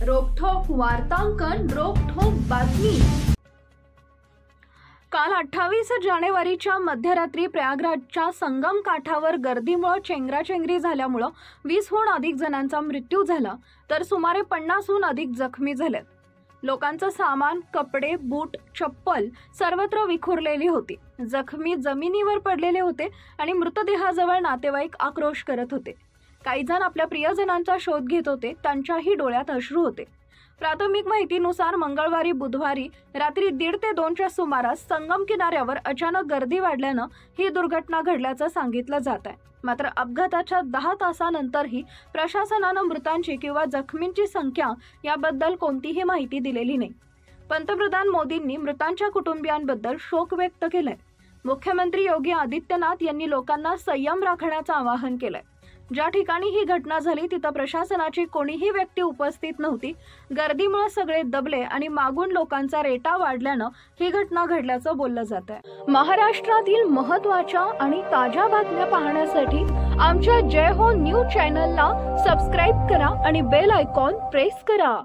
रोखठोक वार्तांकन, रोखठोक बातमी। काल 28 जानेवारीच्या मध्यरात्री प्रयागराजच्या संगम काठावर गर्दीमुळे चेंगराचेंगरी झाल्यामुळे 20हून अधिक जणांचा मृत्यू झाला, तर सुमारे 50हून अधिक जखमी झाले। लोकांचं सामान, कपडे, बूट, चप्पल सर्वत्र विखुरलेली होती। जखमी जमिनीवर पडलेले होते आणि मृतदेहाजवळ नातेवाईक आक्रोश करत होते। काही जण आपल्या प्रियजनांचा शोध घेत होते, त्यांच्याही डोळ्यात अश्रू होते। प्राथमिक माहितीनुसार मंगळवारी बुधवारी रात्री 1:30 ते 2च्या सुमारास संगम किनाऱ्यावर अचानक गर्दी वाढल्यानं ही दुर्घटना घडल्याचं सांगितलं जात आहे। मात्र अपघाताच्या 10 तासानंतरही प्रशासनानं मृतांची किंवा जखमींची संख्या याबद्दल कोणतीही माहिती दिलेली नाही। पंतप्रधान मोदींनी मृतांच्या कुटुंबियांबद्दल शोक व्यक्त केलाय। मुख्यमंत्री योगी आदित्यनाथ यांनी लोकांना संयम राखण्याचं आवाहन केलंय। ज्या ठिकाणी ही घटना झाली तिथं प्रशासनाची कोणीही व्यक्ती उपस्थित नव्हती। गर्दीमुळे सगळे दबले आणि मागून लोकांचा रेटा वाढल्यानं ही घटना घडल्याचं बोललं जात आहे। महाराष्ट्रातील महत्त्वाच्या आणि ताज्या बातम्या पाहण्यासाठी आमच्या जय हो न्यूज चॅनलला सबस्क्राइब करा आणि बेल आयकॉन प्रेस करा।